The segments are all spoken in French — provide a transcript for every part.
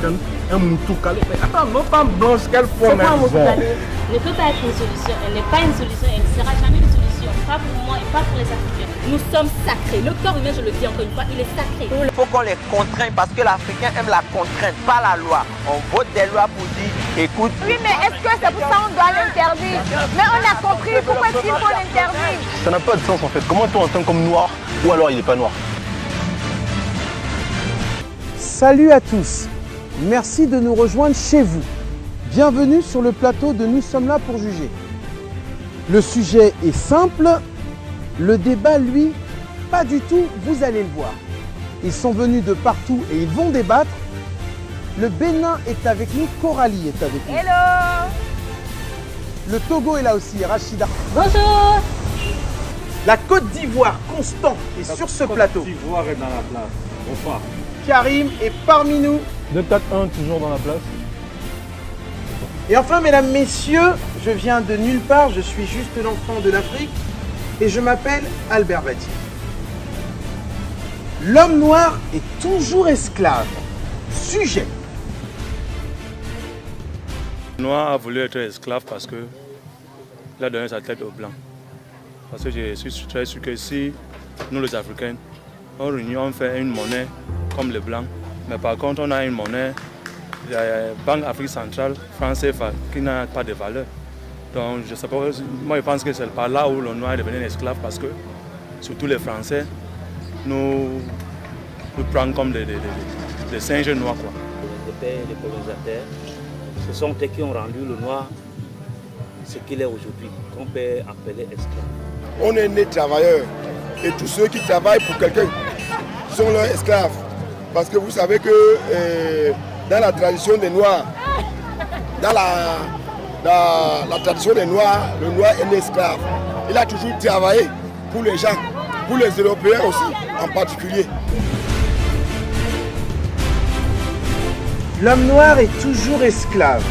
un moutou calé. Mais attends, nos femmes blanches, quelle forme C'est quoi un moutou elles ont? calé? Ne peut pas être une solution. Elle n'est pas une solution. Elle ne sera jamais une solution. Pas pour moi et pas pour les Africains. Nous sommes sacrés. Le corps humain, je le dis encore une fois, il est sacré. Il faut qu'on les contraigne parce que l'Africain aime la contrainte, pas la loi. On vote des lois pour dire, écoute. Oui, mais est-ce que c'est pour ça qu'on doit l'interdire? Mais on a compris, pourquoi est-ce qu'il faut l'interdire? Ça n'a pas de sens en fait. Comment on entend comme noir ou alors il n'est pas noir? Salut à tous, merci de nous rejoindre chez vous. Bienvenue sur le plateau de Nous sommes là pour juger. Le sujet est simple, le débat lui, pas du tout, vous allez le voir. Ils sont venus de partout et ils vont débattre. Le Bénin est avec nous, Coralie est avec nous. Hello! Le Togo est là aussi, Rachida. Bonjour. La Côte d'Ivoire, Constant, est sur ce plateau. Côte d'Ivoire est dans la place. Bonsoir. Karim est parmi nous. 2-4-1 toujours dans la place. Et enfin, mesdames, messieurs, je viens de nulle part, je suis juste l'enfant de l'Afrique et je m'appelle Albert Bati. L'homme noir est toujours esclave. Sujet. Le noir a voulu être esclave parce qu'il a donné sa tête aux blancs. Parce que je suis très sûr que si nous les Africains, on réunit, on fait une monnaie comme les blancs, mais par contre on a une monnaie, la Banque Afrique centrale, franc CFA, qui n'a pas de valeur. Donc je sais pas, moi je pense que c'est par là où le noir est devenu un esclave parce que surtout les Français nous prennent comme des singes noirs, quoi. Les pères, les colonisateurs, ce sont eux qui ont rendu le noir ce qu'il est aujourd'hui, qu'on peut appeler esclave. On est né travailleurs et tous ceux qui travaillent pour quelqu'un sont leurs esclaves. Parce que vous savez que dans la tradition des Noirs, dans la tradition des Noirs, le Noir est un esclave. Il a toujours travaillé pour les gens, pour les Européens aussi en particulier. L'homme noir est toujours esclave.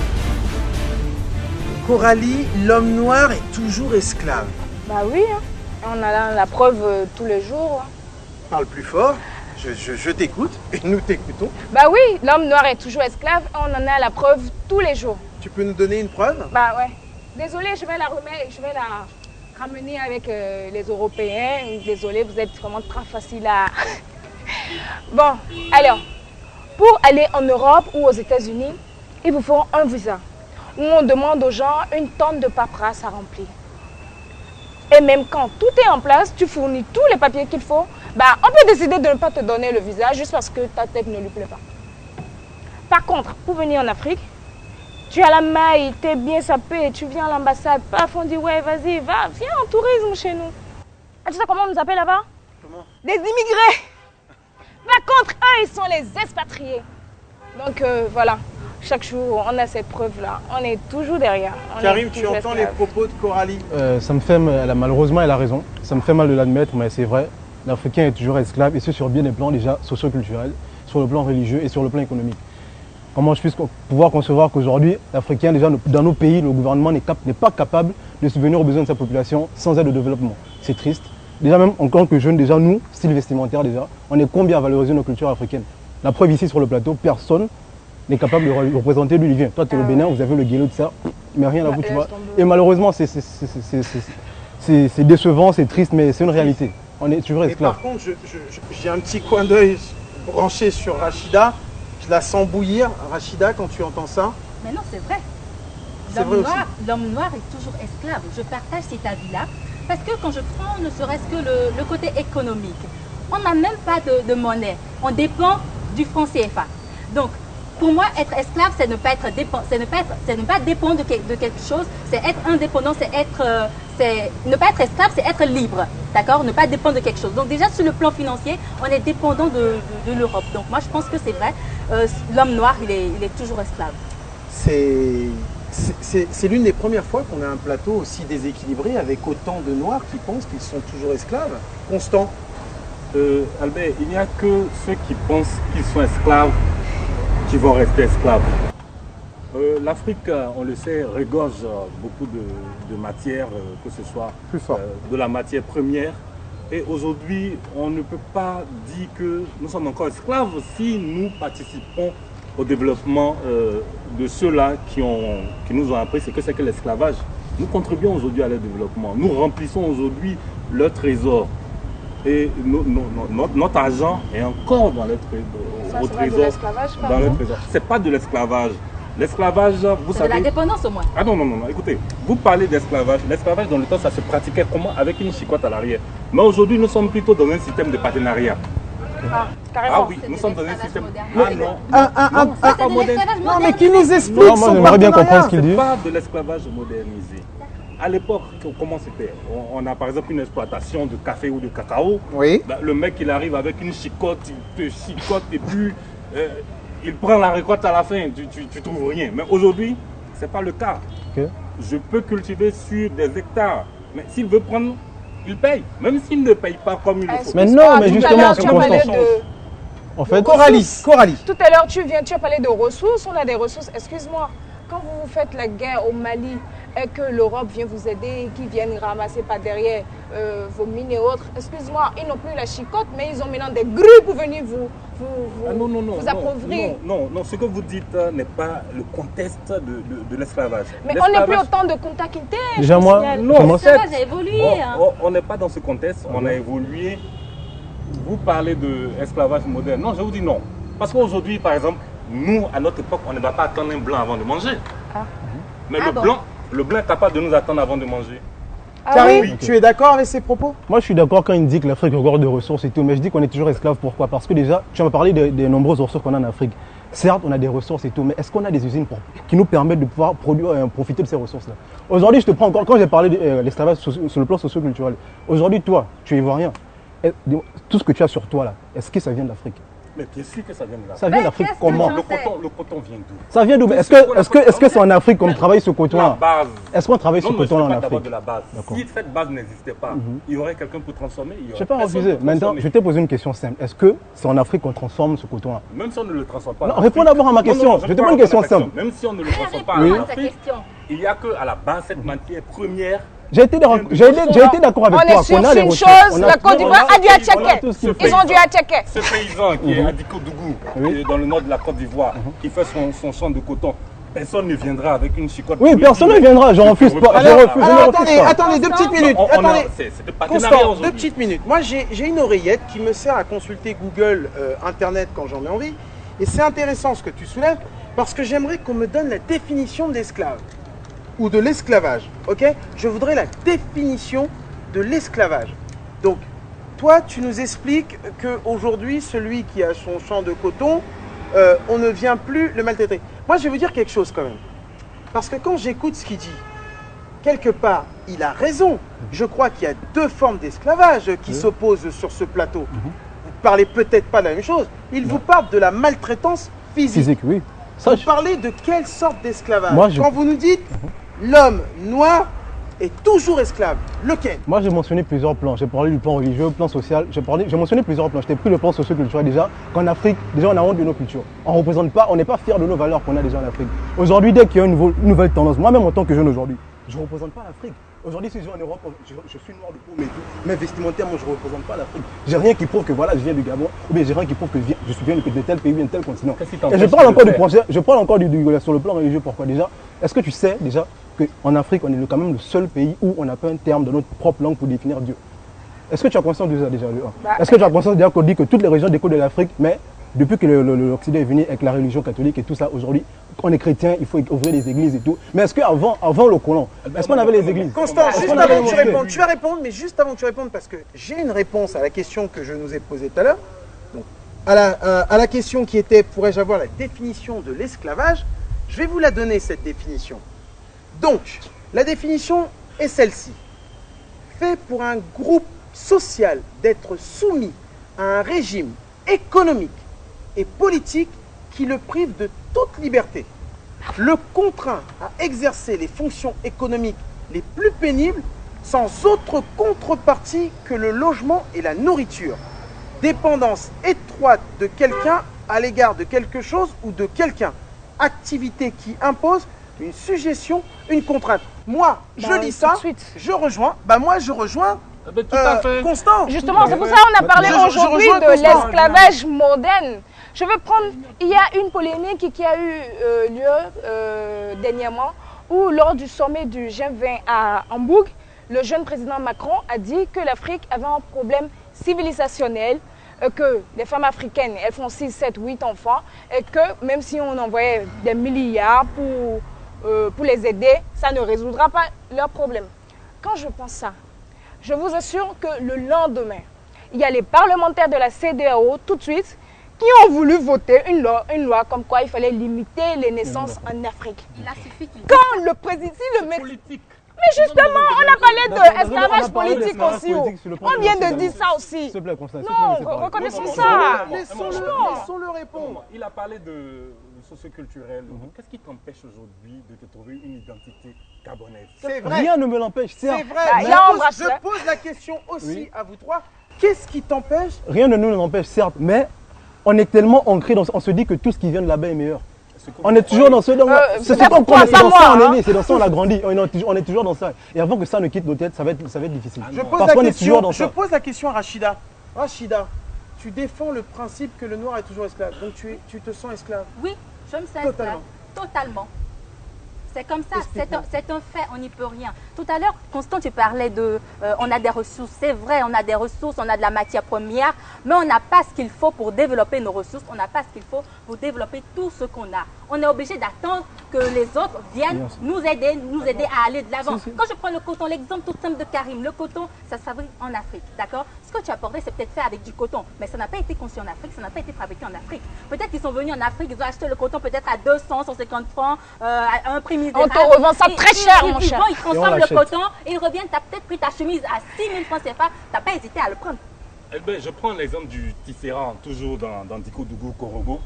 Coralie, l'homme noir est toujours esclave. Bah oui, hein. On a la preuve tous les jours. Parle plus fort, je t'écoute et nous t'écoutons. Bah oui, l'homme noir est toujours esclave, on en a la preuve tous les jours. Tu peux nous donner une preuve? Bah ouais. Désolée, je vais la ramener avec les Européens. Désolée, vous êtes vraiment très facile à... Bon, alors, pour aller en Europe ou aux États-Unis, il vous faut un visa où on demande aux gens une tonne de paperasse à remplir. Et même quand tout est en place, tu fournis tous les papiers qu'il faut, bah, on peut décider de ne pas te donner le visa juste parce que ta tête ne lui plaît pas. Par contre, pour venir en Afrique, tu as la maille, tu es bien sapé, tu viens à l'ambassade, paf, on dit ouais, vas-y, va, viens en tourisme chez nous. Ah, tu sais comment on nous appelle là-bas? Comment? Des immigrés. Par contre, eux, ils sont les expatriés. Donc voilà, chaque jour, on a cette preuve-là. On est toujours derrière. Karim, tu entends les propos de Coralie? Ça me fait, malheureusement, elle a raison. Ça me fait mal de l'admettre, mais c'est vrai. L'Africain est toujours esclave, et ce sur bien des plans déjà socio-culturels, sur le plan religieux et sur le plan économique. Comment je puisse pouvoir concevoir qu'aujourd'hui, l'Africain, déjà dans nos pays, le gouvernement n'est pas capable de subvenir aux besoins de sa population sans aide au développement. C'est triste. Déjà même en tant que jeunes, déjà nous, style vestimentaire déjà, on est combien à valoriser nos cultures africaines. La preuve ici sur le plateau, personne n'est capable de représenter d'où il vient. Toi, tu es le Bénin, vous avez le guélo de ça, mais rien à vous, tu vois. Et malheureusement, c'est décevant, c'est triste, mais c'est une réalité. On est toujours esclaves. Par contre, j'ai un petit coin d'œil branché sur Rachida. Je la sens bouillir. Rachida, quand tu entends ça? Mais non, c'est vrai. L'homme noir est toujours esclave. Je partage cet avis-là. Parce que quand je prends ne serait-ce que le côté économique, on n'a même pas de monnaie. On dépend du franc CFA. Donc, pour moi, être esclave, c'est ne pas dépendre de quelque chose, c'est être indépendant, ne pas être esclave, c'est être libre, d'accord? Ne pas dépendre de quelque chose. Donc déjà, sur le plan financier, on est dépendant de l'Europe. Donc moi, je pense que c'est vrai, l'homme noir, il est toujours esclave. C'est l'une des premières fois qu'on a un plateau aussi déséquilibré avec autant de noirs qui pensent qu'ils sont toujours esclaves. Constant. Albert, il n'y a que ceux qui pensent qu'ils sont esclaves qui vont rester esclaves. L'Afrique, on le sait, regorge beaucoup de matières, que ce soit de la matière première. Et aujourd'hui, on ne peut pas dire que nous sommes encore esclaves si nous participons au développement de ceux-là qui nous ont appris ce que c'est que l'esclavage. Nous contribuons aujourd'hui à leur développement. Nous remplissons aujourd'hui leur trésor. Et notre argent est encore dans au trésor. Ce n'est pas de l'esclavage. L'esclavage, vous savez... C'est de la dépendance au moins. Ah non, écoutez, vous parlez d'esclavage. L'esclavage, dans le temps, ça se pratiquait comment? Avec une chicotte à l'arrière. Mais aujourd'hui, nous sommes plutôt dans un système de partenariat. Ah, carrément. Ah oui, nous sommes dans un système... Non, mais qui nous explique moi, j'aimerais bien comprendre ce qu'il dit. Ce n'est pas de l'esclavage modernisé. À l'époque, comment c'était? On a par exemple une exploitation de café ou de cacao. Oui. Ben, le mec, il arrive avec une chicotte, il te chicote et puis il prend la récolte à la fin, tu trouves rien. Mais aujourd'hui, ce n'est pas le cas. Okay. Je peux cultiver sur des hectares, mais s'il veut prendre, il paye. Même s'il ne paye pas comme il le faut. Mais non, mais justement, c'est constant. En fait, Coralie. Tout à l'heure, tu as parlé de ressources. On a des ressources. Excuse-moi, quand vous faites la guerre au Mali et que l'Europe vient vous aider, qu'ils viennent ramasser par derrière vos mines et autres, excuse-moi, ils n'ont plus la chicotte, mais ils ont maintenant des grues pour venir vous appauvrir. Non, ce que vous dites n'est pas le contexte de l'esclavage. Mais on n'est plus autant de contactilité. Déjà, moi, l'esclavage a évolué. On n'est pas dans ce contexte, on a évolué. Vous parlez d'esclavage moderne. Non, je vous dis non. Parce qu'aujourd'hui, par exemple, nous, à notre époque, on ne va pas attendre un blanc avant de manger. Mais le blanc est capable de nous attendre avant de manger. Karim, tu es d'accord avec ces propos? Moi, je suis d'accord quand il dit que l'Afrique regorge de ressources et tout, mais je dis qu'on est toujours esclave. Pourquoi? Parce que déjà, tu m'as parlé des nombreuses ressources qu'on a en Afrique. Certes, on a des ressources et tout, mais est-ce qu'on a des usines qui nous permettent de pouvoir produire et profiter de ces ressources-là? Aujourd'hui, je te prends encore, quand j'ai parlé de l'esclavage sur le plan socio-culturel, aujourd'hui, toi, tu es ivoirien. Tout ce que tu as sur toi là, est-ce que ça vient de l'Afrique? Mais bien sûr que ça vient de l'Afrique. Ça vient d'Afrique comment? Le coton vient d'où? Ça vient d'où? Est-ce que c'est en Afrique qu'on travaille ce coton-là? Est-ce qu'on travaille ce coton-là en Afrique? De la base. Si cette base n'existait pas, il y aurait quelqu'un pour transformer. Je n'ai pas refusé. Maintenant, je t'ai posé une question simple. Est-ce que c'est en Afrique qu'on transforme ce coton-là? Même si on ne le transforme pas. Non, réponds d'abord à ma question. Je te pose une question simple. Même si on ne le transforme pas en Afrique, il n'y a qu'à la base cette matière première. J'ai été d'accord avec toi. On est sur une chose, la Côte d'Ivoire a du attiéké. Ils ont du attiéké. Ce paysan qui est à Dikodougou, dans le nord de la Côte d'Ivoire, qui fait son champ de coton, personne ne viendra avec une chicotte. Oui, personne ne viendra, je refuse pas. Attendez, 2 petites minutes. Constant, 2 petites minutes. Moi, j'ai une oreillette qui me sert à consulter Google, Internet quand j'en ai envie. Et c'est intéressant ce que tu soulèves, parce que j'aimerais qu'on me donne la définition de l'esclave. Ou de l'esclavage, ok? Je voudrais la définition de l'esclavage. Donc, toi, tu nous expliques qu'aujourd'hui, celui qui a son champ de coton, on ne vient plus le maltraiter. Moi, je vais vous dire quelque chose quand même. Parce que quand j'écoute ce qu'il dit, quelque part, il a raison. Je crois qu'il y a 2 formes d'esclavage qui s'opposent sur ce plateau. Vous ne parlez peut-être pas de la même chose. Il vous parle de la maltraitance physique. Oui. Vous parlez de quelle sorte d'esclavage? Quand vous nous dites l'homme noir est toujours esclave, lequel? Moi, j'ai mentionné plusieurs plans. J'ai parlé du plan religieux, plan social. J'ai mentionné plusieurs plans. Je t'ai pris le plan socio-culturel déjà. Qu'en Afrique, déjà, on a honte de nos cultures. On n'est pas fiers de nos valeurs qu'on a déjà en Afrique. Aujourd'hui, dès qu'il y a une nouvelle tendance, moi-même en tant que jeune aujourd'hui, je ne représente pas l'Afrique. Aujourd'hui, si je vais en Europe, je suis noir de peau, mais vestimentairement, je ne représente pas l'Afrique. J'ai rien qui prouve que voilà, je viens du Gabon, ou bien j'ai rien qui prouve que je suis bien de tel pays, de tel continent. Et je parle encore sur le plan religieux. Pourquoi déjà? Est-ce que tu sais déjà qu'en Afrique, on est quand même le seul pays où on n'a pas un terme de notre propre langue pour définir Dieu? Est-ce que tu as conscience de ça déjà? Est-ce que tu as conscience déjà qu'on dit que toutes les régions découlent de l'Afrique, mais depuis que l'Occident est venu avec la religion catholique et tout ça, aujourd'hui, on est chrétien, il faut ouvrir des églises et tout. Mais est-ce qu'avant le colon, est-ce qu'on avait les églises? Constant, juste avant que tu répondes, tu vas répondre, mais juste avant que tu répondes, parce que j'ai une réponse à la question que je nous ai posée tout à l'heure. Donc, à la question qui était, pourrais-je avoir la définition de l'esclavage? Je vais vous la donner, cette définition. Donc, la définition est celle-ci. Fait pour un groupe social d'être soumis à un régime économique et politique qui le prive de toute liberté, le contraint à exercer les fonctions économiques les plus pénibles sans autre contrepartie que le logement et la nourriture, dépendance étroite de quelqu'un à l'égard de quelque chose ou de quelqu'un, activité qui impose une suggestion, une contrainte. Moi, je lis ça, je rejoins, Constant. Justement, c'est pour ça qu'on a parlé aujourd'hui de l'esclavage moderne. Je veux prendre, il y a une polémique qui a eu lieu dernièrement où lors du sommet du G20 à Hambourg, le jeune président Macron a dit que l'Afrique avait un problème civilisationnel, que les femmes africaines, elles font 6, 7, 8 enfants et que même si on envoyait des milliards pour les aider, ça ne résoudra pas leurs problèmes. Quand je pense ça, je vous assure que le lendemain, il y a les parlementaires de la CEDEAO tout de suite qui ont voulu voter une loi comme quoi il fallait limiter les naissances en Afrique. Il a suffi qu'il... Quand le président, politique. Mais justement, on a parlé d'esclavage politique aussi. On vient de dire ça aussi. S'il te plaît, Constance. Non, reconnaissons ça. Laissons-le répondre. Il a parlé de socioculturel. Qu'est-ce qui t'empêche aujourd'hui de te trouver une identité gabonaise? C'est vrai. Rien ne me l'empêche, C'est certes. vrai. Je pose la question aussi à vous trois. Qu'est-ce qui t'empêche? Rien ne nous l'empêche, certes, mais on est tellement ancré, on se dit que tout ce qui vient de là-bas est meilleur. On est toujours dans ce... c'est ce qu'on connaît, c'est dans ça on est né, c'est dans ça on a grandi, on est toujours dans ça. Et avant que ça ne quitte nos têtes, ça va être difficile. Je pose la question à Rachida. Rachida, tu défends le principe que le noir est toujours esclave, donc tu te sens esclave? Oui, je me sens esclave. Totalement. C'est comme ça, c'est un fait, on n'y peut rien. Tout à l'heure, Constant, tu parlais de... on a des ressources, c'est vrai, on a des ressources, on a de la matière première, mais on n'a pas ce qu'il faut pour développer nos ressources, on n'a pas ce qu'il faut pour développer tout ce qu'on a. On est obligé d'attendre que les autres viennent nous aider à aller de l'avant. Quand je prends le coton, l'exemple tout simple de Karim, le coton, ça se fabrique en Afrique, d'accord? Ce que tu as apporté, c'est peut-être fait avec du coton, mais ça n'a pas été conçu en Afrique, ça n'a pas été fabriqué en Afrique. Peut-être qu'ils sont venus en Afrique, ils ont acheté le coton peut-être à 200, 150 francs, à un prix misérable. On te revend ça très cher, mon cher. Ils transforment le coton et ils reviennent, tu as peut-être pris ta chemise à 6 000 francs CFA, tu n'as pas hésité à le prendre. Eh ben, je prends l'exemple du tisserand, toujours dans Diko Dougou Korogo,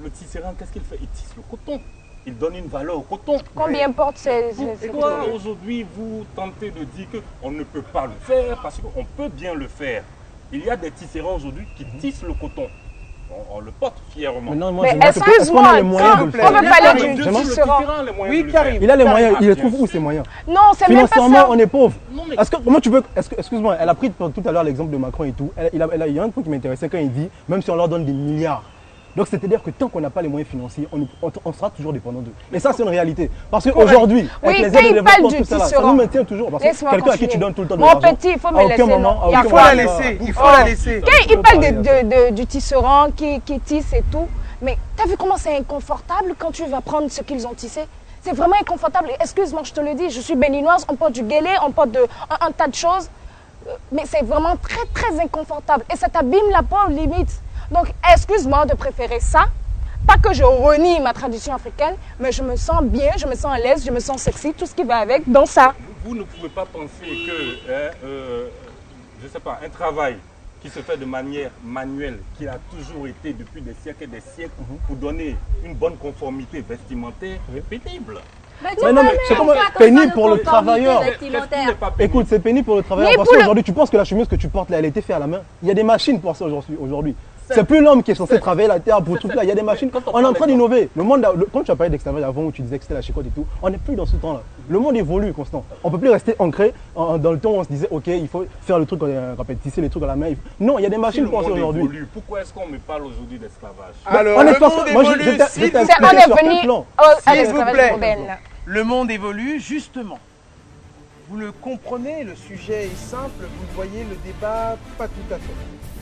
le tisserand, qu'est-ce qu'il fait? Il tisse le coton. Il donne une valeur au coton. Combien porte ces coton? Aujourd'hui, vous tentez de dire qu'on ne peut pas le faire parce qu'on peut bien le faire. Il y a des tisserands aujourd'hui qui tissent le coton. On le porte fièrement. Mais excuse-moi, on veut parler du tisserand. Oui, Karim. Il a les moyens, il les trouve où ces moyens? Non, c'est même pas ça. Financièrement, on est pauvre. Comment tu peux... Excuse-moi, elle a pris tout à l'heure l'exemple de Macron et tout. Il y a un truc qui m'intéressait quand il dit, même si on leur donne des milliards. Donc c'est-à-dire que tant qu'on n'a pas les moyens financiers, on sera toujours dépendant d'eux. Et ça c'est une réalité. Parce qu'aujourd'hui, avec les aides de développement, tout ça, ça nous maintient toujours. Parce que quelqu'un à qui tu donnes tout le temps de l'argent, mon petit, il faut me laisser. Il faut la laisser, il faut la laisser. Il parle du tisserand qui tisse et tout. Mais t'as vu comment c'est inconfortable quand tu vas prendre ce qu'ils ont tissé? C'est vraiment inconfortable. Excuse-moi, je te le dis, je suis béninoise, on porte du guélé, on porte un tas de choses. Mais c'est vraiment très très inconfortable. Et ça t'abîme la peau limite. Donc, excuse-moi de préférer ça. Pas que je renie ma tradition africaine, mais je me sens bien, je me sens à l'aise, je me sens sexy, tout ce qui va avec dans ça. Vous ne pouvez pas penser que, je ne sais pas, un travail qui se fait de manière manuelle, qui a toujours été depuis des siècles et des siècles, pour donner une bonne conformité vestimentaire, est pénible. Mais non, mais c'est comme pénible pour le travailleur. Écoute, c'est pénible pour le travailleur parce qu'aujourd'hui, tu penses que la chemise que tu portes là, elle a été faite à la main. Il y a des machines pour ça aujourd'hui. C'est plus l'homme qui est censé travailler la terre pour tout là. Il y a des machines. On est en train d'innover. Le monde, comme tu as parlé d'esclavage avant où tu disais que c'était la chicotte et tout, on n'est plus dans ce temps-là. Le monde évolue constant. On ne peut plus rester ancré dans le temps où on se disait, ok, il faut faire le truc, tisser les trucs à la main. Non, il y a des machines pour ça aujourd'hui. Pourquoi est-ce qu'on me parle aujourd'hui d'esclavage? Alors, le monde évolue. S'il vous plaît, le monde évolue justement. Vous le comprenez, le sujet est simple, vous le voyez, le débat, pas tout à fait.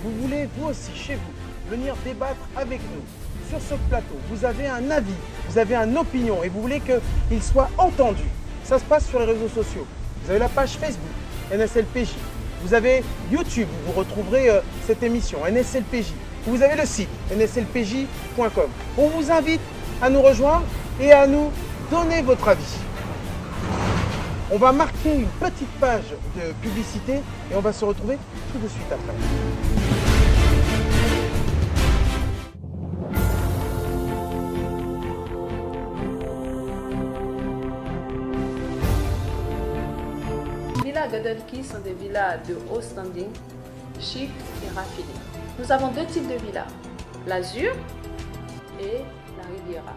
Vous voulez, vous aussi, chez vous, venir débattre avec nous sur ce plateau. Vous avez un avis, vous avez une opinion et vous voulez qu'il soit entendu. Ça se passe sur les réseaux sociaux. Vous avez la page Facebook, NSLPJ. Vous avez YouTube, où vous retrouverez cette émission, NSLPJ. Vous avez le site, nslpj.com. On vous invite à nous rejoindre et à nous donner votre avis. On va marquer une petite page de publicité et on va se retrouver tout de suite après. Les villas Gadolki sont des villas de haut standing, chic et raffinés. Nous avons deux types de villas, l'Azur et la Riviera.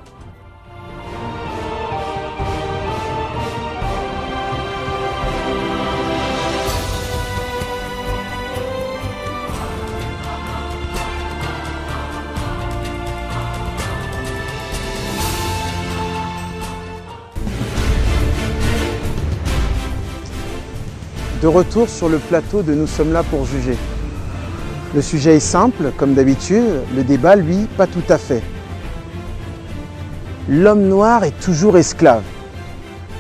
De retour sur le plateau de Nous sommes là pour juger. Le sujet est simple, comme d'habitude, le débat, lui, pas tout à fait. L'homme noir est toujours esclave.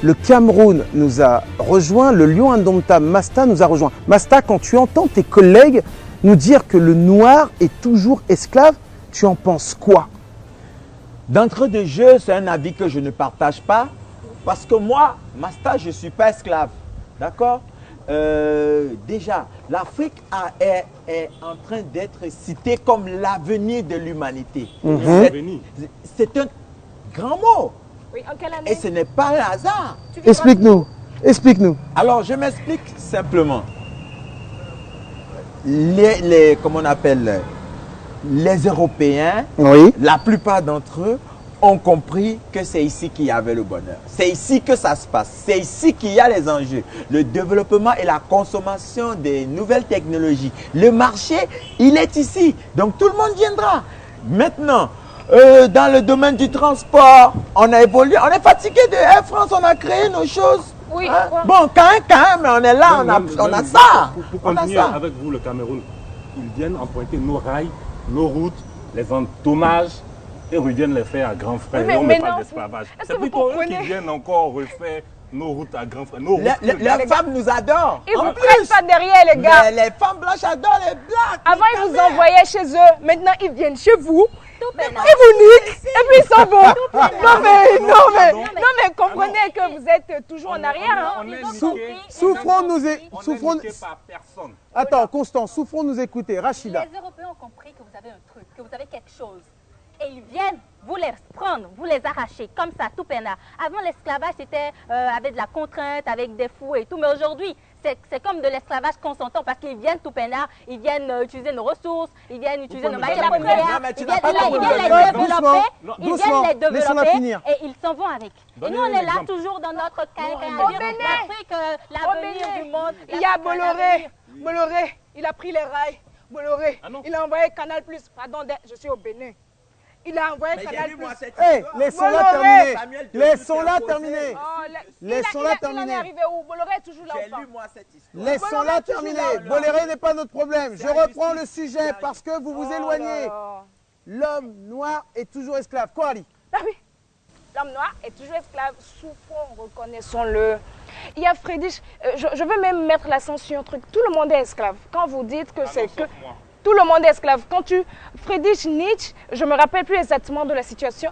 Le Cameroun nous a rejoint, le lion indomptable Masta nous a rejoint. Masta, quand tu entends tes collègues nous dire que le noir est toujours esclave, tu en penses quoi? D'entrée de jeu, c'est un avis que je ne partage pas, parce que moi, Masta, je ne suis pas esclave. D'accord? Déjà, l'Afrique est en train d'être citée comme l'avenir de l'humanité. C'est un grand mot. Oui, en quelle année? Et ce n'est pas un hasard. Explique-nous, explique-nous. Alors, je m'explique simplement. Comment on appelle, les Européens, oui, la plupart d'entre eux ont compris que c'est ici qu'il y avait le bonheur. C'est ici que ça se passe. C'est ici qu'il y a les enjeux. Le développement et la consommation des nouvelles technologies. Le marché, il est ici. Donc tout le monde viendra. Maintenant, dans le domaine du transport, on a évolué. On est fatigué de Air France, on a créé nos choses. Oui. Hein? Bon, quand même, on est là, on a ça. Pour continuer avec vous, le Cameroun, ils viennent emprunter nos rails, nos routes, les entonnages, et reviennent les faire à grands frais. Oui, on mais ne parle non, d'esclavage. est-ce C'est que vous plutôt eux comprenez? qui viennent encore refaire nos routes à grands frais. Les femmes nous adorent. Ils En vous plus, prennent pas derrière, les gars. les femmes blanches adorent les blacks. Avant, ils vous envoyaient chez eux. Maintenant, ils viennent chez vous. Ils vous niquent. Et puis, ils s'en vont. Non, mais comprenez que vous êtes toujours en arrière. On est niqués. Souffrons On est niqués par personne. Attends, Constant, souffrons nous écouter. Rachida. Les Européens ont compris que vous avez un truc, que vous avez quelque chose. Et ils viennent vous les prendre, vous les arracher, comme ça, tout peinard. Avant, l'esclavage, c'était avec de la contrainte, avec des fous et tout. Mais aujourd'hui, c'est comme de l'esclavage consentant parce qu'ils viennent tout peinard, ils viennent utiliser nos ressources, ils viennent utiliser nos matières premières, ils viennent les développer et ils s'en vont avec. Et nous, on est là toujours dans notre carrière. L'Afrique, l'avenir du monde. Il y a Bolloré. Bolloré, il a pris les rails. Bolloré, il a envoyé Canal+. Pardon, je suis au Bénin. Il a envoyé Canal+. Hé, laissons-la terminer. Laissons-la terminer. Laissons-la Il en est terminer. arrivé où? Bolloré est toujours là ou pas? Laissons-la terminer. Bolloré n'est pas notre problème. Je reprends le sujet parce que vous vous éloignez. L'homme noir est toujours esclave. Quoi, Ali? Ah oui. L'homme noir est toujours esclave. Souffrons, reconnaissons-le. Il y a Friedrich, je veux même mettre l'accent sur un truc. Tout le monde est esclave. Quand vous dites que c'est que... Tout le monde est esclave. Friedrich Nietzsche, je ne me rappelle plus exactement de la citation,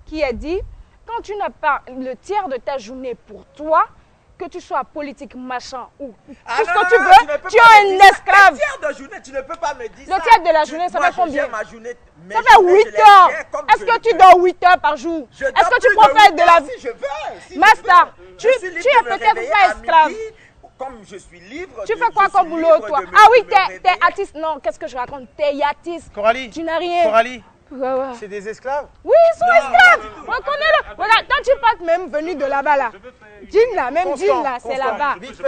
qui a dit, quand tu n'as pas le tiers de ta journée pour toi, que tu sois politique, machin, ou tout ce que tu veux, tu es un esclave. Le tiers de journée, tu ne peux pas me dire ça. Le tiers de la journée, ça fait combien? Ma journée, ça fait 8 heures. Est-ce que tu dors 8 heures par jour? Est-ce que tu profites de la vie? Si je veux. Master, tu es peut-être pas esclave. Comme je suis libre. Tu fais quoi comme boulot, toi? Ah oui, t'es artiste. Non, qu'est-ce que je raconte? T'es artiste. Coralie. Tu n'as rien. Coralie. Ouais. C'est des esclaves? Oui, ils sont esclaves. Reconnais-le. Regarde, quand tu passes même venu de là-bas, là. Jean là, même Jean là, c'est là-bas. Vite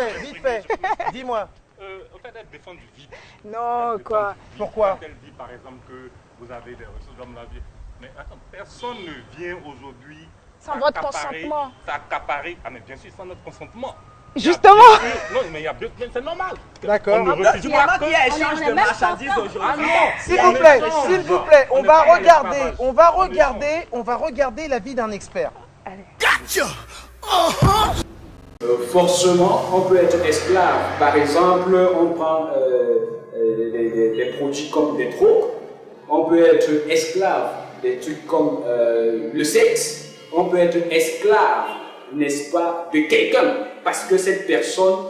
fait. Dis-moi. Au fait d'être défendu vite. Non, quoi. Pourquoi? Elle dit par exemple que vous avez des ressources dans la vie. Mais attends, personne ne vient aujourd'hui. Sans votre consentement. S'accaparer. Ah, mais bien sûr, sans notre consentement. Justement. Non, mais c'est normal. D'accord. Du moment qu'il y a échange de marchandises aujourd'hui. S'il vous plaît, on va regarder l'avis d'un expert. Forcément, on peut être esclave. Par exemple, on prend des produits comme des drogues. On peut être esclave des trucs comme le sexe. On peut être esclave, n'est-ce pas, de quelqu'un. Parce que cette personne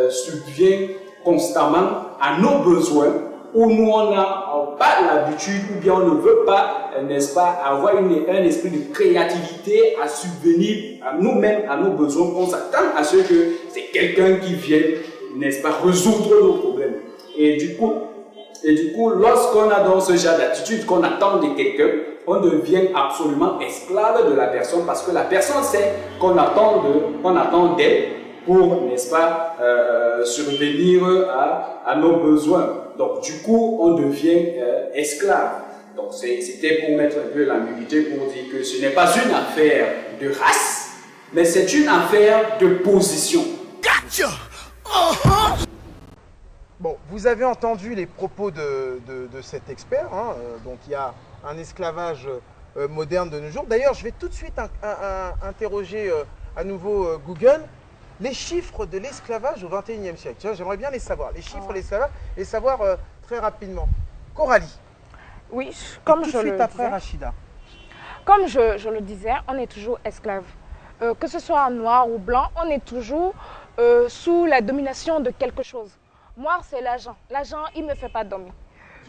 subvient constamment à nos besoins, où nous on n'a pas l'habitude, ou bien on ne veut pas, n'est-ce pas, avoir un esprit de créativité à subvenir à nous-mêmes, à nos besoins. On s'attend à ce que c'est quelqu'un qui vienne, n'est-ce pas, résoudre nos problèmes. Et du coup, lorsqu'on a dans ce genre d'attitude, qu'on attend de quelqu'un, on devient absolument esclave de la personne, parce que la personne sait qu'on attend d'elle pour, n'est-ce pas, survenir à nos besoins. Donc, du coup, on devient esclave. Donc, c'était pour mettre un peu l'ambiguïté, pour dire que ce n'est pas une affaire de race, mais c'est une affaire de position. Bon, vous avez entendu les propos de cet expert. Hein, donc il y a un esclavage moderne de nos jours. D'ailleurs, je vais tout de suite interroger à nouveau Google les chiffres de l'esclavage au XXIe siècle. J'aimerais bien les savoir. Les chiffres de l'esclavage, les savoir très rapidement. Coralie. Oui, comme tout je de suite le après disais. Rachida. Comme je le disais, on est toujours esclave. Que ce soit noir ou blanc, on est toujours sous la domination de quelque chose. Moi, c'est l'argent. L'argent, il ne me fait pas dormir.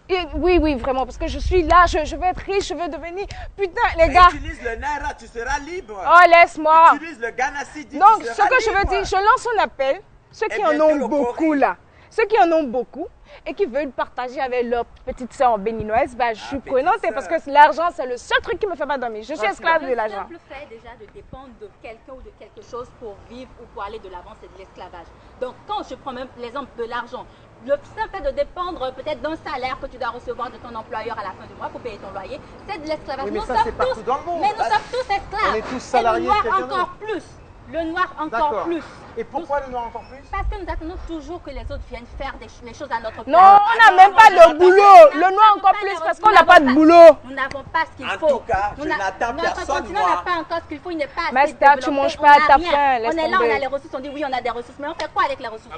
Et oui, oui, vraiment, parce que je suis là, je veux être riche, je veux devenir... Putain, les gars... Utilise le Naira, tu seras libre. Oh, laisse-moi. Utilise le Ghana Cedi, Donc, tu ce seras que je veux libre. dire, je lance un appel, ceux qui en ont beaucoup là, ceux qui en ont beaucoup et qui veulent partager avec leur petite soeur béninoise, bah, je suis prenante parce que l'argent, c'est le seul truc qui me fait pas dormir. Je suis esclave de l'argent. Le simple fait déjà de dépendre de quelqu'un ou de quelque chose pour vivre ou pour aller de l'avant, c'est de l'esclavage. Donc, quand je prends même l'exemple de l'argent, le simple fait de dépendre peut-être d'un salaire que tu dois recevoir de ton employeur à la fin du mois pour payer ton loyer, c'est de l'esclavage. Oui, mais ça, c'est partout dans le monde. Mais nous sommes tous esclaves. On est tous salariés. Et le noir encore plus. Le noir encore plus. Et pourquoi le noir encore plus? Parce que nous attendons toujours que les autres viennent faire les choses à notre place. Non, on n'a même pas de boulot. Le noir encore plus parce qu'on n'a pas de boulot. Nous n'avons pas ce qu'il faut. En tout cas, je n'attends Notre personne continent n'a noir. pas encore ce qu'il faut. Il n'est pas assez Master, développé. tu manges On pas à n'a ta rien. faim, laisse On est là, on tomber. a les ressources. On dit oui, on a des ressources. Mais on fait quoi avec les ressources?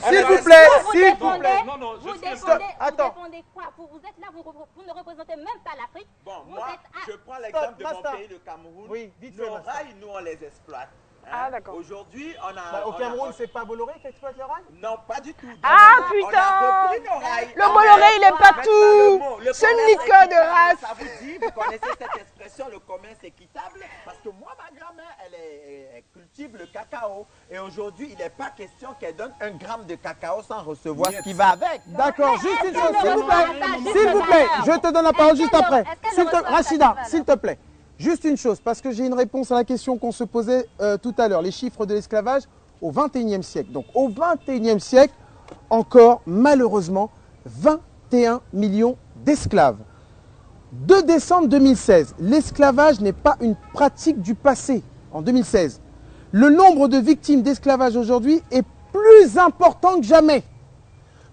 S'il vous plaît, s'il vous Vous plaît. Attends. Vous défendez quoi? Vous êtes là, vous ne représentez même pas l'Afrique. Bon, moi, je prends l'exemple de mon Master. pays, le Cameroun. Oui, vite fait, Nos Master. rails, nous, on les exploite. Ah, d'accord. Aujourd'hui, on a... Bah, au on a- Cameroun, c'est pas Bolloré qui exploite les rails? Non, pas du tout. Ah, On a putain. repris nos rails. Le Bolloré, il est Maintenant, partout. le Ce commerce niqueur de équitable, race. Ça vous dit, vous connaissez cette expression, le commerce équitable? Parce que moi, ma grand-mère, elle cultive le cacao. Et aujourd'hui, il n'est pas question qu'elle donne 1 gramme de cacao sans recevoir ce qui va avec. D'accord, juste une chose, s'il vous plaît. S'il vous plaît, je te donne la parole juste après. Rachida, s'il te plaît. Juste une chose, parce que j'ai une réponse à la question qu'on se posait tout à l'heure. Les chiffres de l'esclavage au XXIe siècle. Donc au XXIe siècle, encore malheureusement 21 millions d'esclaves. 2 décembre 2016, l'esclavage n'est pas une pratique du passé. En 2016, le nombre de victimes d'esclavage aujourd'hui est plus important que jamais.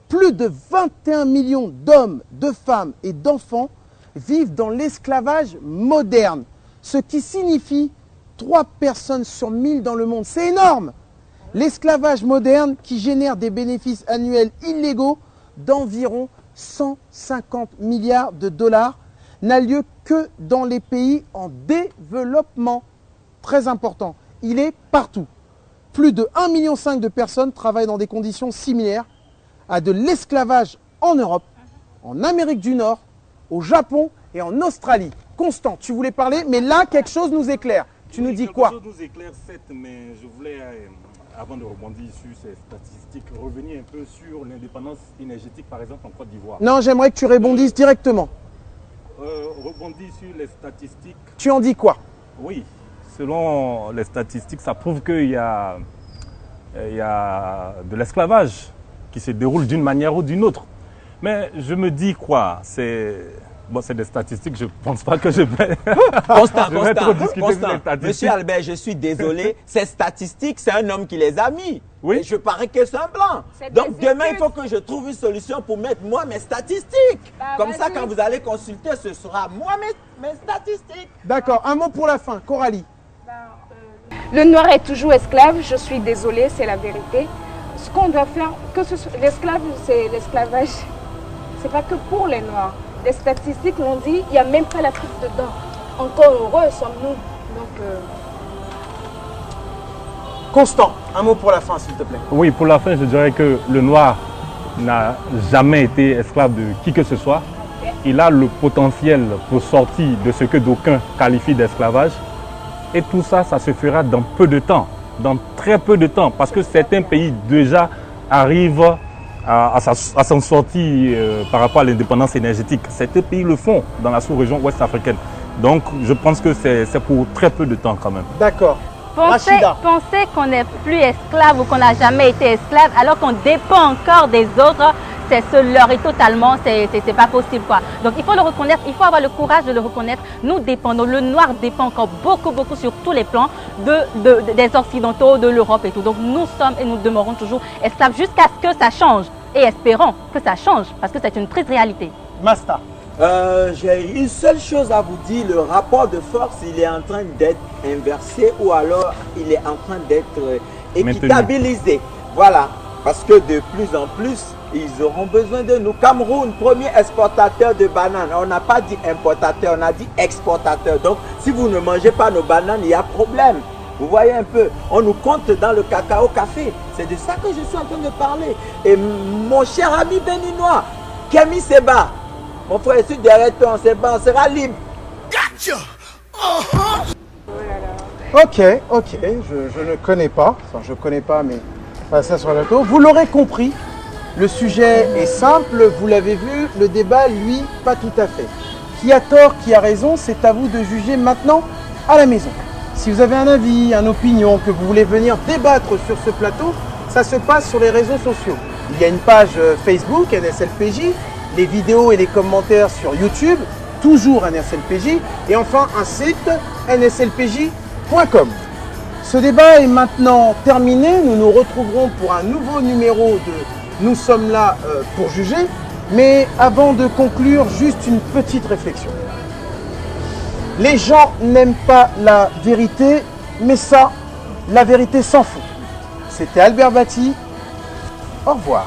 Plus de 21 millions d'hommes, de femmes et d'enfants vivent dans l'esclavage moderne, ce qui signifie 3 personnes sur 1000 dans le monde. C'est énorme! L'esclavage moderne qui génère des bénéfices annuels illégaux d'environ 150 milliards de dollars n'a lieu que dans les pays en développement. Très important, il est partout. Plus de 1,5 million de personnes travaillent dans des conditions similaires à de l'esclavage en Europe, en Amérique du Nord, au Japon et en Australie. Constant, tu voulais parler, mais là, quelque chose nous éclaire. Tu nous dis quoi? Quelque chose nous éclaire, certes, mais je voulais, avant de rebondir sur ces statistiques, revenir un peu sur l'indépendance énergétique, par exemple, en Côte d'Ivoire. Non, j'aimerais que tu répondisses directement. Rebondir sur les statistiques. Tu en dis quoi? Oui, selon les statistiques, ça prouve qu'il y a de l'esclavage qui se déroule d'une manière ou d'une autre. Mais je me dis quoi? C'est des statistiques, je ne pense pas que je vais... Constant. statistiques. Monsieur Albert, je suis désolé. Ces statistiques, c'est un homme qui les a mis. Oui. Et je parais que c'est un blanc. Donc demain, il faut que je trouve une solution pour mettre moi mes statistiques. Comme ça, quand vous allez consulter, ce sera moi mes statistiques. D'accord, un mot pour la fin. Coralie. Le noir est toujours esclave, je suis désolée, c'est la vérité. Ce qu'on doit faire, que ce soit l'esclave, c'est l'esclavage. C'est pas que pour les noirs. Les statistiques l'ont dit, il n'y a même pas l'Afrique dedans. Encore heureux sommes-nous. Donc, Constant, un mot pour la fin, s'il te plaît. Oui, pour la fin, je dirais que le noir n'a jamais été esclave de qui que ce soit. Il a le potentiel pour sortir de ce que d'aucuns qualifient d'esclavage. Et tout ça, ça se fera dans peu de temps, dans très peu de temps, parce que certains pays déjà arrivent à s'en sortir par rapport à l'indépendance énergétique. Certains pays le font dans la sous-région ouest africaine. Donc, je pense que c'est pour très peu de temps quand même. D'accord. Penser qu'on n'est plus esclave ou qu'on n'a jamais été esclave alors qu'on dépend encore des autres, c'est se leurrer totalement, c'est pas possible quoi. Donc il faut le reconnaître, il faut avoir le courage de le reconnaître. Nous dépendons, le noir dépend encore beaucoup sur tous les plans des Occidentaux, de l'Europe et tout. Donc nous sommes et nous demeurons toujours esclaves jusqu'à ce que ça change. Et espérons que ça change parce que c'est une triste réalité. Masta. J'ai une seule chose à vous dire, le rapport de force, il est en train d'être inversé ou alors il est en train d'être équitabilisé. Voilà, parce que de plus en plus, ils auront besoin de nous. Cameroun, premier exportateur de bananes. On n'a pas dit importateur, on a dit exportateur. Donc, si vous ne mangez pas nos bananes, il y a problème. Vous voyez un peu, on nous compte dans le cacao café. C'est de ça que je suis en train de parler. Et mon cher ami béninois, Kémy Séba, mon frère, je suis derrière toi, on sera libre. Gotcha. Ok, je ne connais pas, enfin je connais pas, mais ça sur la taux. Vous l'aurez compris, le sujet est simple, vous l'avez vu, le débat, lui, pas tout à fait. Qui a tort, qui a raison, c'est à vous de juger maintenant à la maison. Si vous avez un avis, une opinion, que vous voulez venir débattre sur ce plateau, ça se passe sur les réseaux sociaux. Il y a une page Facebook, NSLPJ, les vidéos et les commentaires sur YouTube, toujours NSLPJ, et enfin un site, nslpj.com. Ce débat est maintenant terminé, nous nous retrouverons pour un nouveau numéro de Nous sommes là pour juger, mais avant de conclure, juste une petite réflexion. Les gens n'aiment pas la vérité, mais ça, la vérité s'en fout. C'était Albert Bati, au revoir.